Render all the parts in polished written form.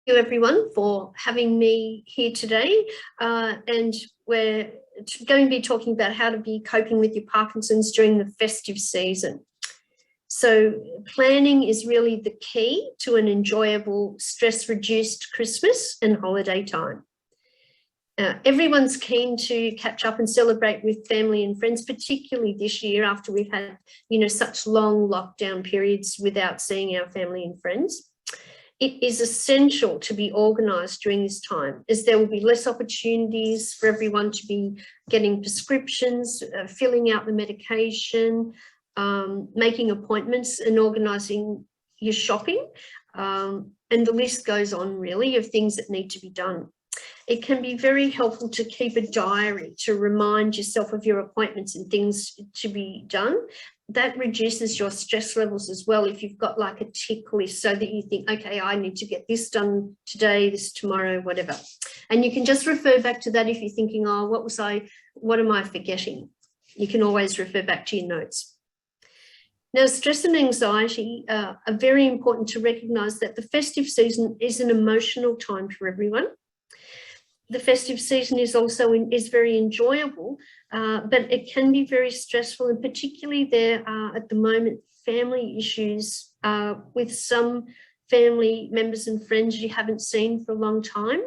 you everyone for having me here today, and we're going to be talking about how to be coping with your Parkinson's during the festive season. So planning is really the key to an enjoyable, stress-reduced Christmas and holiday time. Everyone's keen to catch up and celebrate with family and friends, particularly this year after we've had, such long lockdown periods without seeing our family and friends. It is essential to be organised during this time, as there will be less opportunities for everyone to be getting prescriptions, filling out the medication, making appointments and organising your shopping. And the list goes on really of things that need to be done. It can be very helpful to keep a diary to remind yourself of your appointments and things to be done. That reduces your stress levels as well if you've got like a tick list, so that you think, okay, I need to get this done today, this tomorrow, whatever. And you can just refer back to that if you're thinking, oh, what am I forgetting? You can always refer back to your notes. Now, stress and anxiety are very important to recognise that the festive season is an emotional time for everyone. The festive season is also very enjoyable, but it can be very stressful, and particularly there are at the moment family issues with some family members and friends you haven't seen for a long time.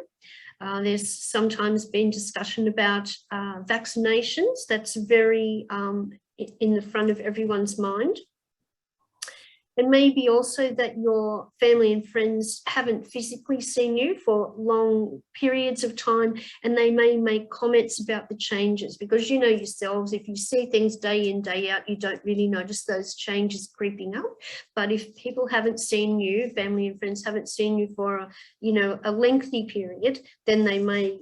There's sometimes been discussion about vaccinations. That's very in the front of everyone's mind. And maybe also that your family and friends haven't physically seen you for long periods of time, and they may make comments about the changes, because you know yourselves, if you see things day in, day out, you don't really notice those changes creeping up. But if people haven't seen you, family and friends haven't seen you for a lengthy period, then they may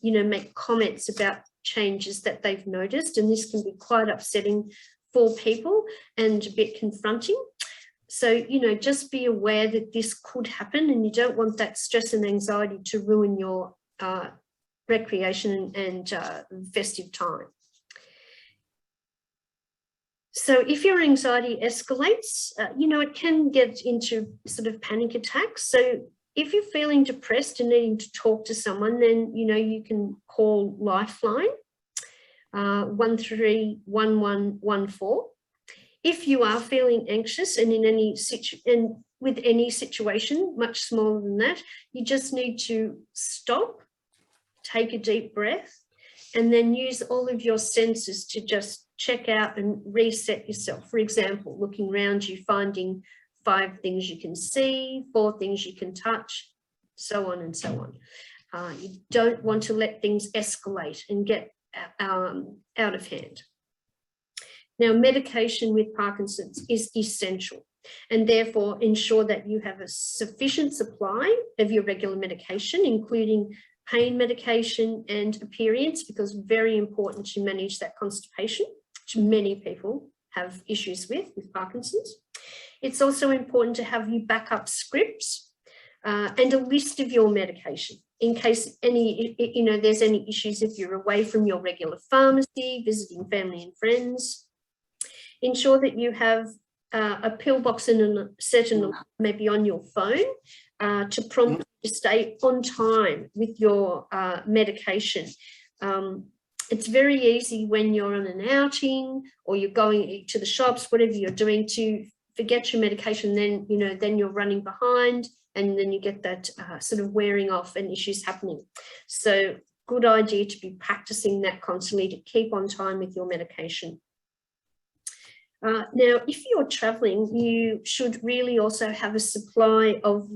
make comments about changes that they've noticed, and this can be quite upsetting for people and a bit confronting. So, just be aware that this could happen, and you don't want that stress and anxiety to ruin your recreation and festive time. So if your anxiety escalates, it can get into sort of panic attacks. So if you're feeling depressed and needing to talk to someone, then, you can call Lifeline 131114. If you are feeling anxious and with any situation much smaller than that, you just need to stop, take a deep breath, and then use all of your senses to just check out and reset yourself. For example, looking around you, finding 5 things you can see, 4 things you can touch, so on and so on. You don't want to let things escalate and get out of hand. Now, medication with Parkinson's is essential, and therefore ensure that you have a sufficient supply of your regular medication, including pain medication and aperients, because very important to manage that constipation, which many people have issues with Parkinson's. It's also important to have you backup scripts and a list of your medication in case there's any issues if you're away from your regular pharmacy, visiting family and friends. Ensure that you have a pill box and set maybe on your phone to prompt you to stay on time with your medication. It's very easy when you're on an outing or you're going to the shops, whatever you're doing, to forget your medication. Then you're running behind, and then you get that sort of wearing off and issues happening. So good idea to be practicing that constantly to keep on time with your medication. Now, if you're traveling, you should really also have a supply of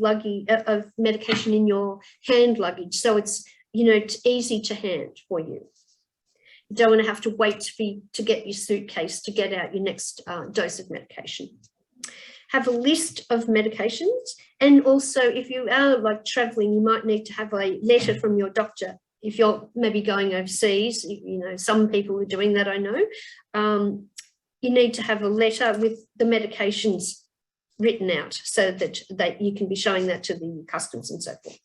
medication in your hand luggage, so it's it's easy to hand for you. You don't want to have to wait to get your suitcase to get out your next dose of medication. Have a list of medications, and also if you are traveling, you might need to have a letter from your doctor. If you're maybe going overseas, some people are doing that, I know. You need to have a letter with the medications written out so that you can be showing that to the customs and so forth.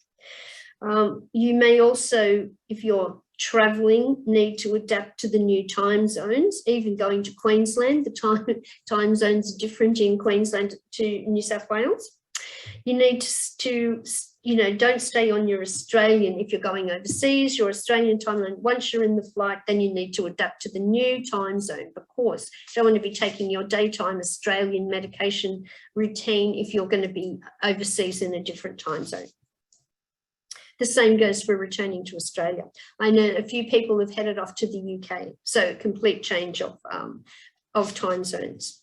You may also, if you're travelling, need to adapt to the new time zones. Even going to Queensland, the time zones are different in Queensland to New South Wales. You need to you know, don't stay on your Australian. If you're going overseas, your Australian time zone, once you're in the flight, then you need to adapt to the new time zone. Of course, you don't want to be taking your daytime Australian medication routine if you're going to be overseas in a different time zone. The same goes for returning to Australia. I know a few people have headed off to the UK, so complete change of time zones.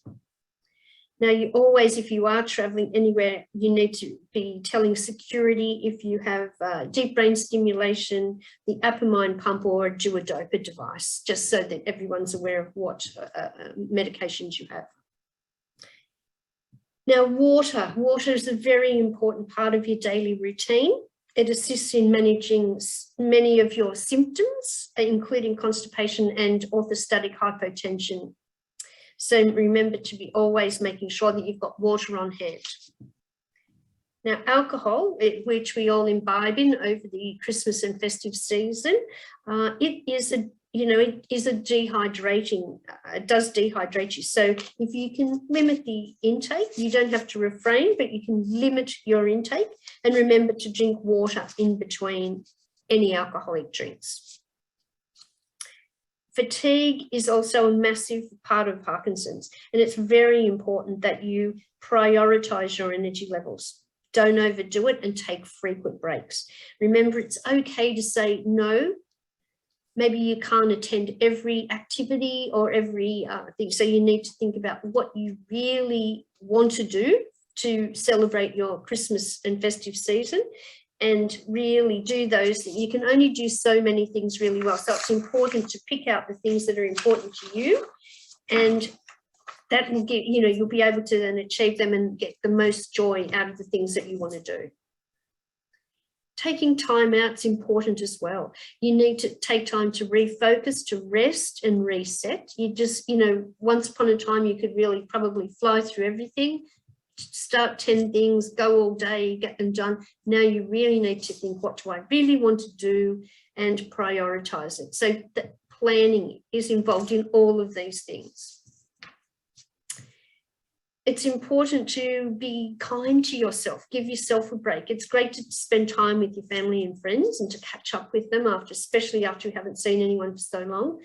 Now, you always, if you are traveling anywhere, you need to be telling security if you have deep brain stimulation, the apamine pump, or a duodopa device, just so that everyone's aware of what medications you have. Now, water. Water is a very important part of your daily routine. It assists in managing many of your symptoms, including constipation and orthostatic hypotension. So remember to be always making sure that you've got water on hand. Now, alcohol, which we all imbibe in over the Christmas and festive season, it is a dehydrating, it does dehydrate you. So if you can limit the intake, you don't have to refrain, but you can limit your intake, and remember to drink water in between any alcoholic drinks. Fatigue is also a massive part of Parkinson's, and it's very important that you prioritize your energy levels. Don't overdo it and take frequent breaks. Remember, it's okay to say no. Maybe you can't attend every activity or every thing, so you need to think about what you really want to do to celebrate your Christmas and festive season, and really do those. You can only do so many things really well. So it's important to pick out the things that are important to you, and that will get, you know, you'll be able to then achieve them and get the most joy out of the things that you want to do. Taking time out is important as well. You need to take time to refocus, to rest and reset. You just, you know, once upon a time, you could really probably fly through everything, start 10 things, go all day, get them done. Now you really need to think, what do I really want to do, and prioritize it. So the planning is involved in all of these things. It's important to be kind to yourself, give yourself a break. It's great to spend time with your family and friends and to catch up with them after, especially after you haven't seen anyone for so long.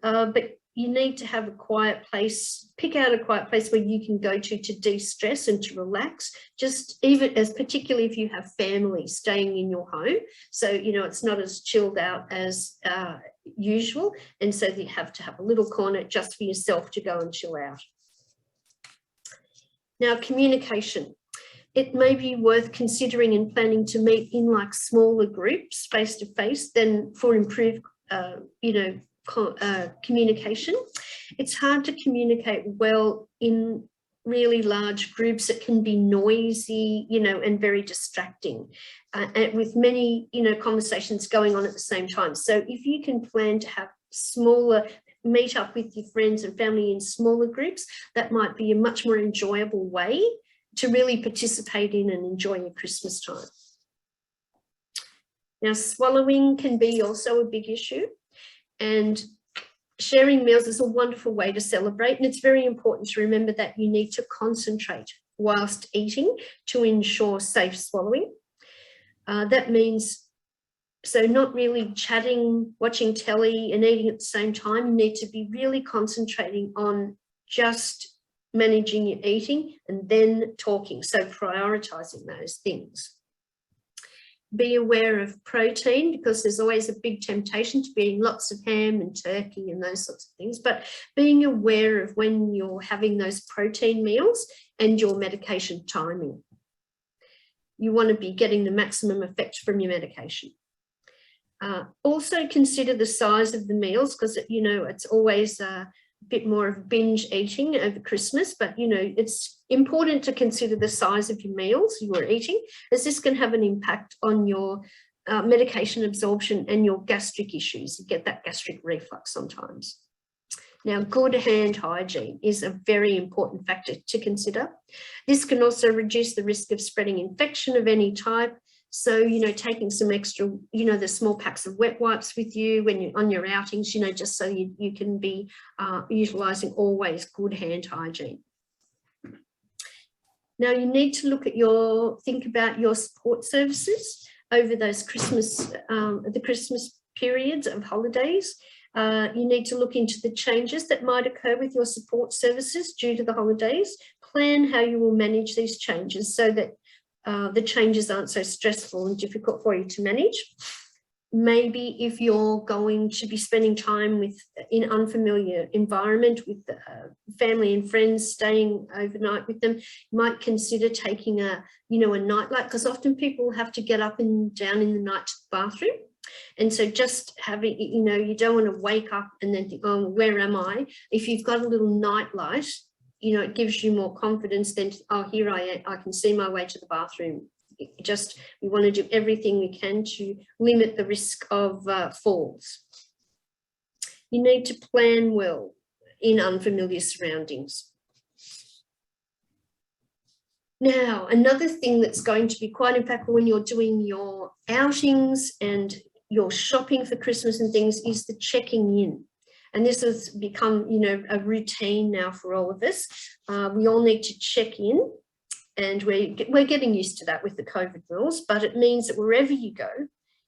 But you need to have a quiet place, pick out a quiet place where you can go to de-stress and to relax, just even as particularly if you have family staying in your home. So, you know, it's not as chilled out as usual. And so you have to have a little corner just for yourself to go and chill out. Now, communication. It may be worth considering and planning to meet in like smaller groups face-to-face than for improved, communication. It's hard to communicate well in really large groups. It can be noisy, you know, and very distracting, and with many, you know, conversations going on at the same time. So if you can plan to have smaller, meet up with your friends and family in smaller groups, that might be a much more enjoyable way to really participate in and enjoy your Christmas time. Now, swallowing can be also a big issue, and sharing meals is a wonderful way to celebrate, and it's very important to remember that you need to concentrate whilst eating to ensure safe swallowing. That means, so not really chatting, watching telly and eating at the same time. You need to be really concentrating on just managing your eating and then talking, so prioritizing those things. Be aware of protein, because there's always a big temptation to be eating lots of ham and turkey and those sorts of things, but being aware of when you're having those protein meals and your medication timing. You want to be getting the maximum effect from your medication. Also consider the size of the meals, because, you know, it's always a bit more of binge eating over Christmas, but, you know, it's important to consider the size of your meals you are eating, as this can have an impact on your medication absorption and your gastric issues. You get that gastric reflux sometimes. Now, good hand hygiene is a very important factor to consider. This can also reduce the risk of spreading infection of any type. So, you know, taking some extra, you know, the small packs of wet wipes with you when you're on your outings, you know, just so you can be utilising always good hand hygiene. Now you need to look at think about your support services over those the Christmas periods of holidays. You need to look into the changes that might occur with your support services due to the holidays. Plan how you will manage these changes so that the changes aren't so stressful and difficult for you to manage. Maybe if you're going to be spending time in unfamiliar environment with family and friends, staying overnight with them, you might consider taking a nightlight, because often people have to get up and down in the night to the bathroom. And so just having, you don't want to wake up and then think, oh, where am I? If you've got a little nightlight, it gives you more confidence than, oh, here I am, I can see my way to the bathroom. We want to do everything we can to limit the risk of falls. You need to plan well in unfamiliar surroundings. Now, another thing that's going to be quite impactful when you're doing your outings and your shopping for Christmas and things is the checking in. And this has become, a routine now for all of us. We all need to check in. And we're getting used to that with the COVID rules, but it means that wherever you go,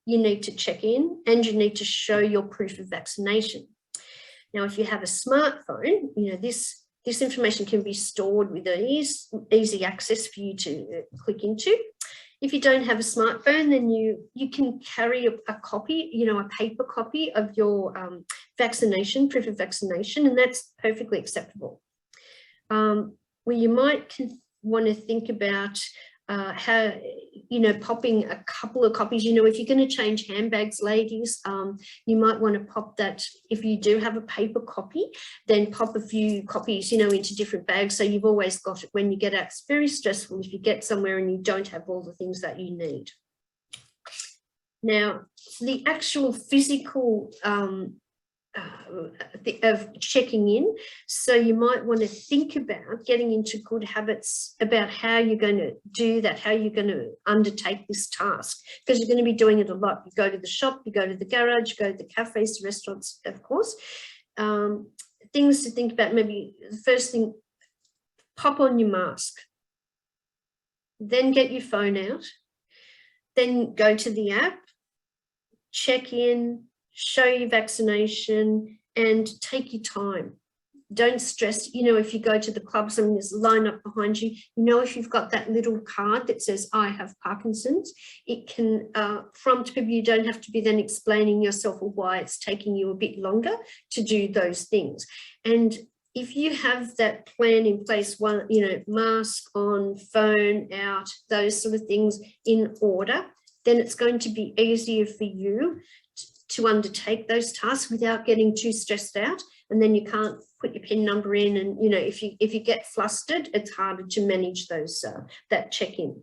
you need to check in and you need to show your proof of vaccination. Now, if you have a smartphone, this information can be stored with easy access for you to click into. If you don't have a smartphone, then you can carry a copy, a paper copy of your vaccination, proof of vaccination, and that's perfectly acceptable. Where you might want to think about how, popping a couple of copies, if you're going to change handbags, ladies, you might want to pop that, if you do have a paper copy, then pop a few copies, into different bags. So you've always got it when you get out. It's very stressful if you get somewhere and you don't have all the things that you need. Now, the actual physical of checking in. So you might want to think about getting into good habits about how you're going to do that, how you're going to undertake this task, because you're going to be doing it a lot. You go to the shop, you go to the garage, you go to the cafes, the restaurants, of course. Things to think about, maybe the first thing, pop on your mask, then get your phone out, then go to the app, check in, show your vaccination, and take your time. Don't stress, if you go to the clubs and there's a line up behind you, if you've got that little card that says, I have Parkinson's, it can prompt people. You don't have to be then explaining yourself or why it's taking you a bit longer to do those things. And if you have that plan in place, mask on, phone out, those sort of things in order, then it's going to be easier for you to undertake those tasks without getting too stressed out. And then you can't put your PIN number in, and if you get flustered, it's harder to manage those that check-in.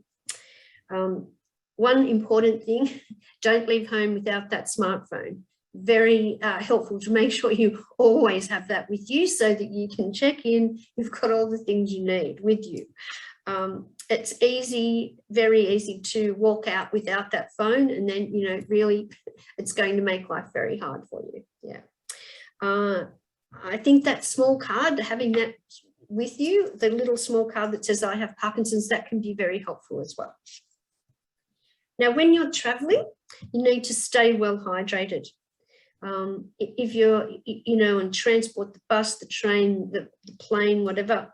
One important thing, don't leave home without that smartphone. Very helpful to make sure you always have that with you so that you can check in. You've got all the things you need with you. It's easy, very easy to walk out without that phone, and then, really it's going to make life very hard for you. Yeah. I think that small card, having that with you, the little small card that says I have Parkinson's, that can be very helpful as well. Now, when you're traveling, you need to stay well hydrated. If you're, on transport, the bus, the train, the plane, whatever,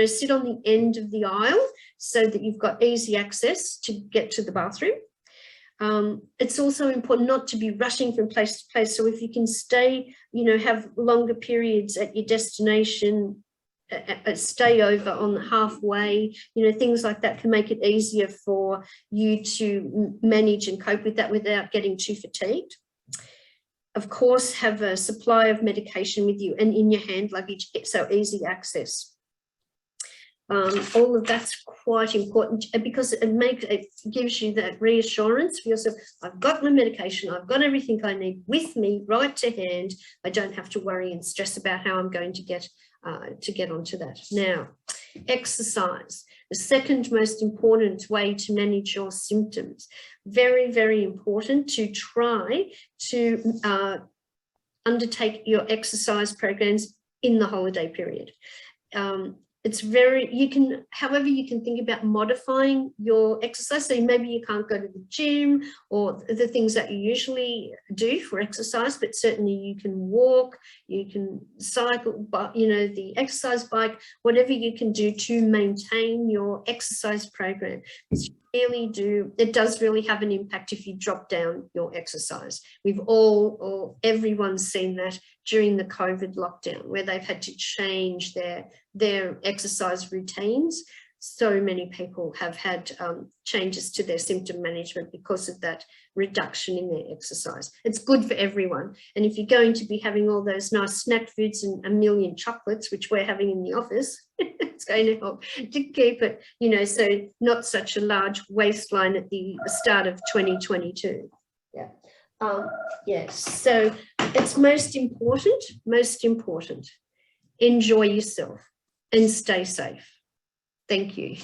sit on the end of the aisle so that you've got easy access to get to the bathroom. It's also important not to be rushing from place to place. So if you can stay, have longer periods at your destination, stay over on the halfway, things like that can make it easier for you to manage and cope with that without getting too fatigued. Of course, have a supply of medication with you and in your hand luggage, so easy access. All of that's quite important because it gives you that reassurance for yourself. I've got my medication, I've got everything I need with me right to hand. I don't have to worry and stress about how I'm going to get onto that. Now, exercise, the second most important way to manage your symptoms. Very, very important to try to undertake your exercise programs in the holiday period. It's very, however, you can think about modifying your exercise. So maybe you can't go to the gym or the things that you usually do for exercise, but certainly you can walk, you can cycle, but the exercise bike, whatever you can do to maintain your exercise program. It does really have an impact if you drop down your exercise. We've everyone's seen that during the COVID lockdown, where they've had to change their exercise routines. So many people have had changes to their symptom management because of that reduction in their exercise. It's good for everyone. And if you're going to be having all those nice snack foods and a million chocolates, which we're having in the office, it's going to help to keep it, so not such a large waistline at the start of 2022. Yeah. Yes. So it's most important, enjoy yourself and stay safe. Thank you.